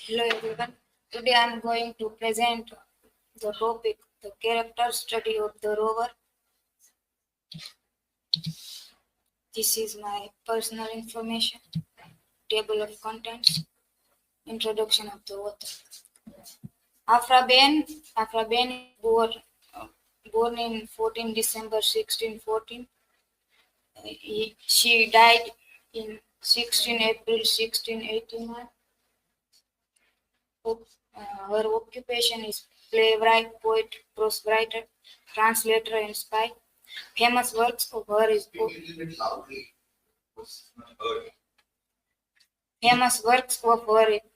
Hello everyone. Today I am going to present the topic the character study of the rover. This is my personal information, table of contents, introduction of the author. Afra Ben is born in 14 December 1614. She died in 16 April 1689. Her occupation is playwright, poet, prose writer, translator, and spy. Famous works of her is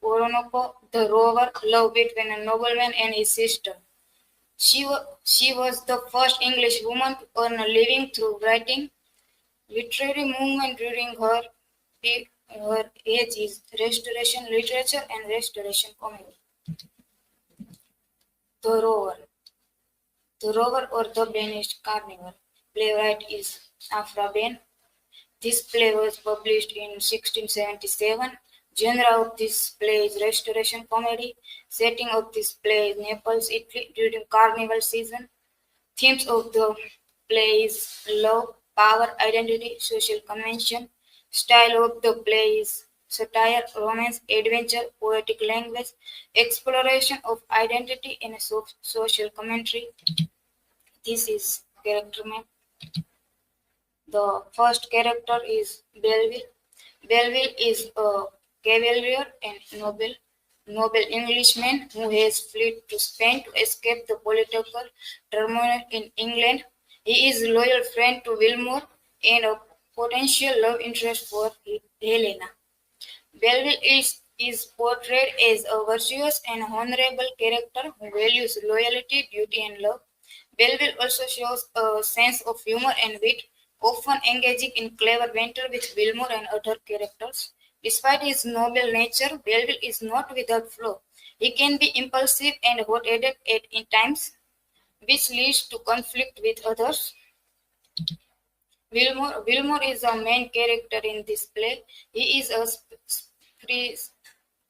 Orinoco, The Rover, Love Between a Nobleman and His Sister. She was the first English woman to earn a living through writing. Literary movement during her age is Restoration literature and Restoration comedy. The Rover. The Rover or the Banished Carnival. Playwright is Afra Ben. This play was published in 1677. Genre of this play is Restoration comedy. Setting of this play is Naples, Italy during Carnival season. Themes of the play is love, power, identity, social convention. Style of the play is satire, romance, adventure, poetic language, exploration of identity and social commentary. This is character map. The first character is Belleville. Belleville is a cavalier and noble Englishman who has fled to Spain to escape the political turmoil in England. He is a loyal friend to Wilmore and a potential love interest for Helena. Belleville is portrayed as a virtuous and honorable character who values loyalty, duty, and love. Belleville also shows a sense of humor and wit, often engaging in clever banter with Wilmore and other characters. Despite his noble nature, Belleville is not without flaw. He can be impulsive and hot-headed in times, which leads to conflict with others. Wilmore is the main character in this play. He is a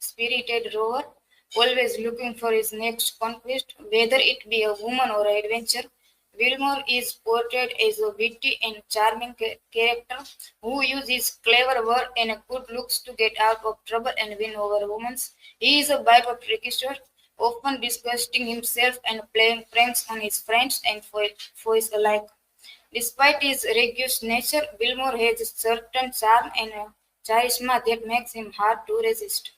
spirited rover, always looking for his next conquest, whether it be a woman or an adventure. Wilmore is portrayed as a witty and charming character who uses clever words and good looks to get out of trouble and win over women. He is a bit of trickster, often disgusting himself and playing pranks on his friends and foes alike. Despite his rigorous nature, Wilmore has a certain charm and charisma that makes him hard to resist.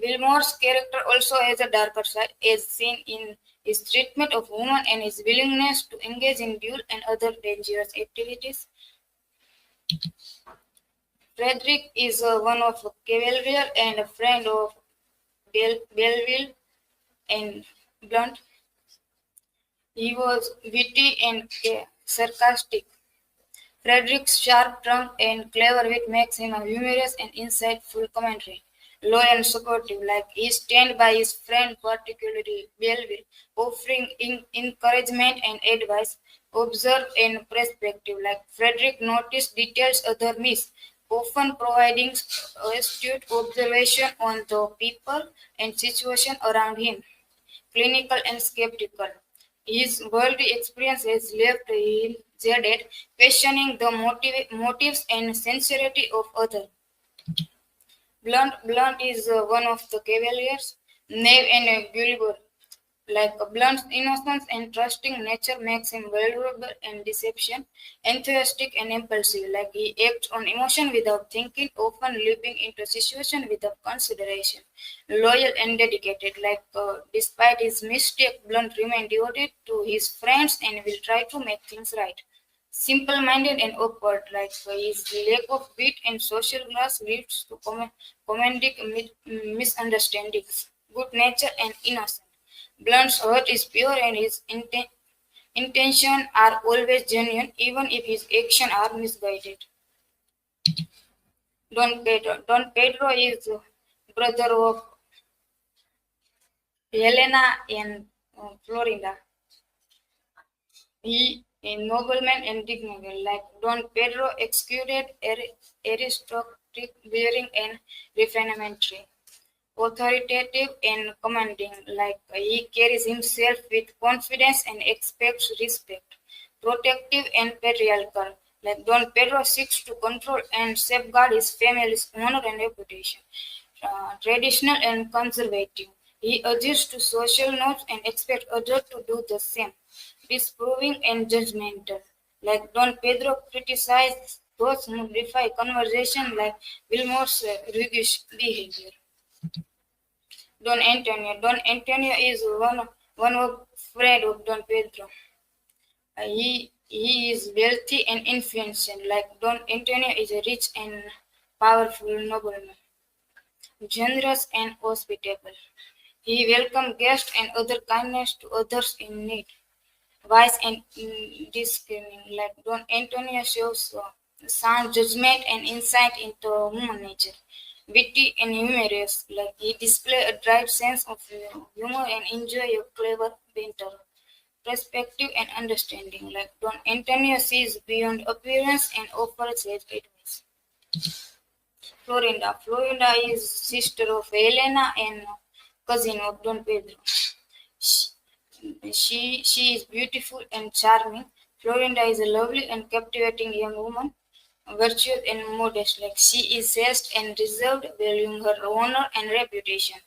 Wilmore's character also has a darker side, as seen in his treatment of women and his willingness to engage in duel and other dangerous activities. Frederick is one of a cavalier and a friend of Belleville and Blunt. He was witty and sarcastic. Frederick's sharp tongue and clever wit makes him a humorous and insightful commentary. Loyal and supportive, like he stands by his friend, particularly Belleville, offering encouragement and advice. Observe and perspective, like Frederick noticed details others miss, often providing astute observation on the people and situation around him. Clinical and skeptical. His worldly experience has left him jaded, questioning the motives and sincerity of others. Blunt is one of the cavaliers, knave and gullible. Like Blunt's innocence and trusting nature makes him vulnerable and deception, enthusiastic and impulsive. Like he acts on emotion without thinking, often leaping into situation without consideration. Loyal and dedicated. Despite his mistake, Blunt remains devoted to his friends and will try to make things right. Simple-minded and awkward, his lack of wit and social class leads to comedic misunderstandings. Good nature and innocent. Blunt's heart is pure and his intentions are always genuine, even if his actions are misguided. Don Pedro is brother of Helena and Florinda. He a nobleman and dignitary, like Don Pedro, executed aristocratic bearing and refinement. authoritative and commanding, like he carries himself with confidence and expects respect. Protective and patriarchal, like Don Pedro seeks to control and safeguard his family's honor and reputation. Traditional and conservative, he adheres to social norms and expects others to do the same. Disproving and judgmental, like Don Pedro criticizes those who defy conversation, like Wilmore's roguish behavior. Don Antonio is one of friend of Don Pedro. He is wealthy and influential, like Don Antonio is a rich and powerful nobleman, generous and hospitable. He welcomes guests and other kindness to others in need. Wise and discerning, like Don Antonio shows sound judgment and insight into human nature. Witty and humorous, like he displays a dry sense of humor and enjoy a clever banter. Perspective and understanding, like Don Antonio sees beyond appearance and offers his advice. Florinda. Florinda is sister of Helena and cousin of Don Pedro. She, she is beautiful and charming. Florinda is a lovely and captivating young woman, virtuous and modest. Like she is chaste and reserved, valuing her honor and reputation.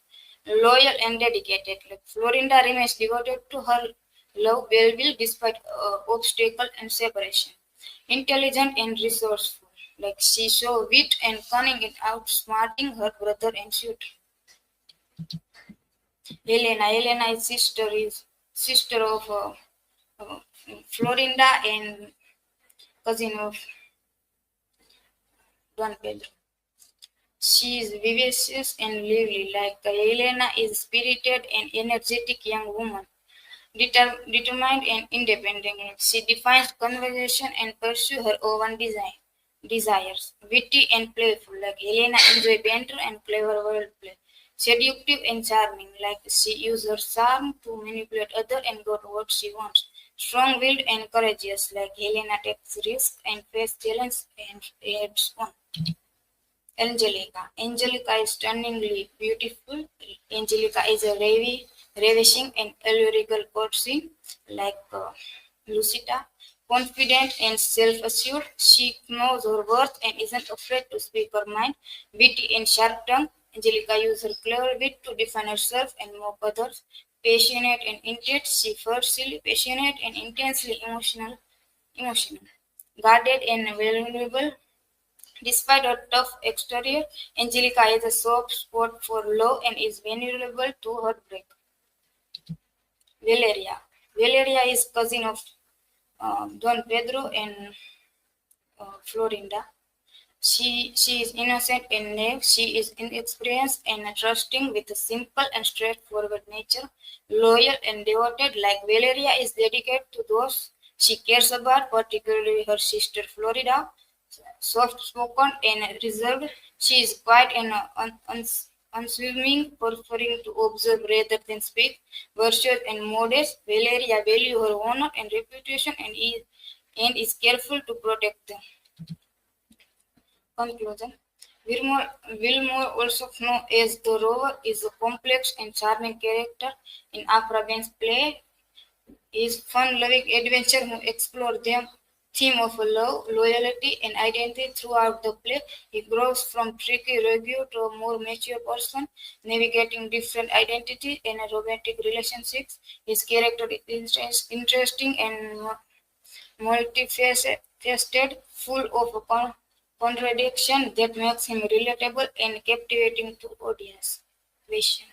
Loyal and dedicated. Like Florinda remains devoted to her love well despite obstacle and separation. Intelligent and resourceful. Like she shows wit and cunning in outsmarting her brother and suitor. Helena is sister of uh, Florinda and cousin of Don Pedro. She is vivacious and lively, like Helena is spirited and energetic young woman, determined and independent. She defines conversation and pursues her own desires. Witty and playful, like Helena enjoys banter and clever wordplay. Seductive and charming, like she uses her charm to manipulate others and get what she wants. Strong-willed and courageous, like Helena takes risks and faces challenges and heads on. Angelica. Angelica is stunningly beautiful. Angelica is a ravishing and allegorical courtesy, like Lucita. Confident and self-assured, she knows her worth and isn't afraid to speak her mind. Witty and sharp-tongued, Angelica uses her clever wit to define herself and mock others. Passionate and intense, she fiercely passionate and intensely emotional. Guarded and vulnerable, despite her tough exterior, Angelica has a soft spot for love and is vulnerable to heartbreak. Valeria. Valeria is cousin of Don Pedro and Florinda. She is innocent and naive. She is inexperienced and trusting with a simple and straightforward nature. Loyal and devoted, like Valeria is dedicated to those she cares about, particularly her sister Florida. Soft spoken and reserved, she is quiet and unswimming, preferring to observe rather than speak. Virtuous and modest, Valeria values her honor and reputation and is careful to protect them. Conclusion. Wilmore, also known as the Rover, is a complex and charming character in Afraben's play. Is fun-loving adventure who explore the theme of love, loyalty, and identity throughout the play. He grows from tricky rogue to a more mature person, navigating different identities and romantic relationships. His character is interesting and multifaceted, full of contradiction that makes him relatable and captivating to audience. Question.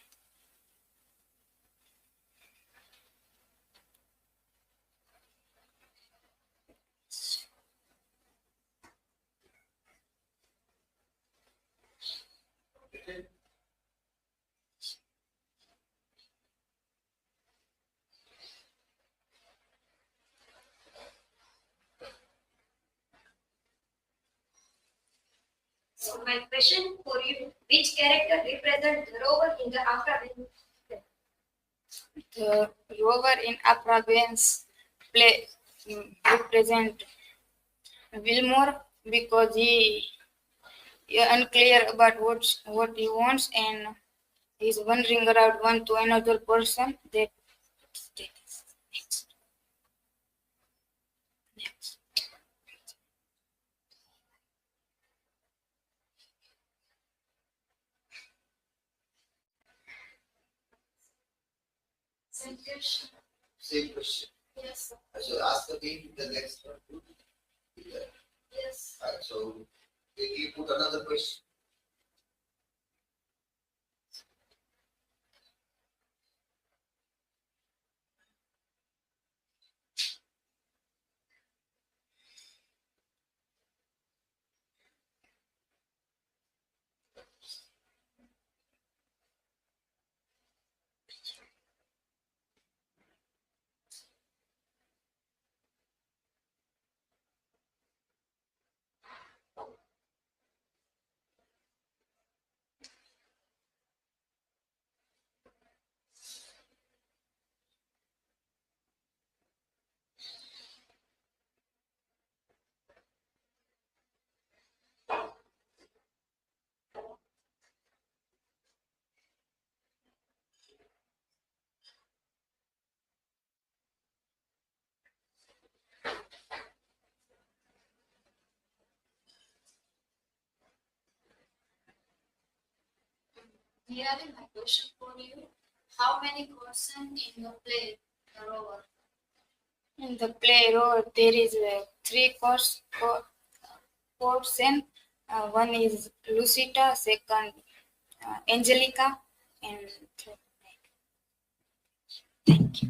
So my question for you: which character represents the Rover in the Afraben? The Rover in Apraben's play represent Wilmore because he is unclear about what he wants and He's wandering around one to another person. That is next. Next. Same question. Same question. Yes. I should ask again the next one. Yeah. Yes. Right, so you put another question. Here is my question for you. How many persons in the play, the Rover? In the play road, there is three person. One is Lucita, second Angelica, and third. Thank you.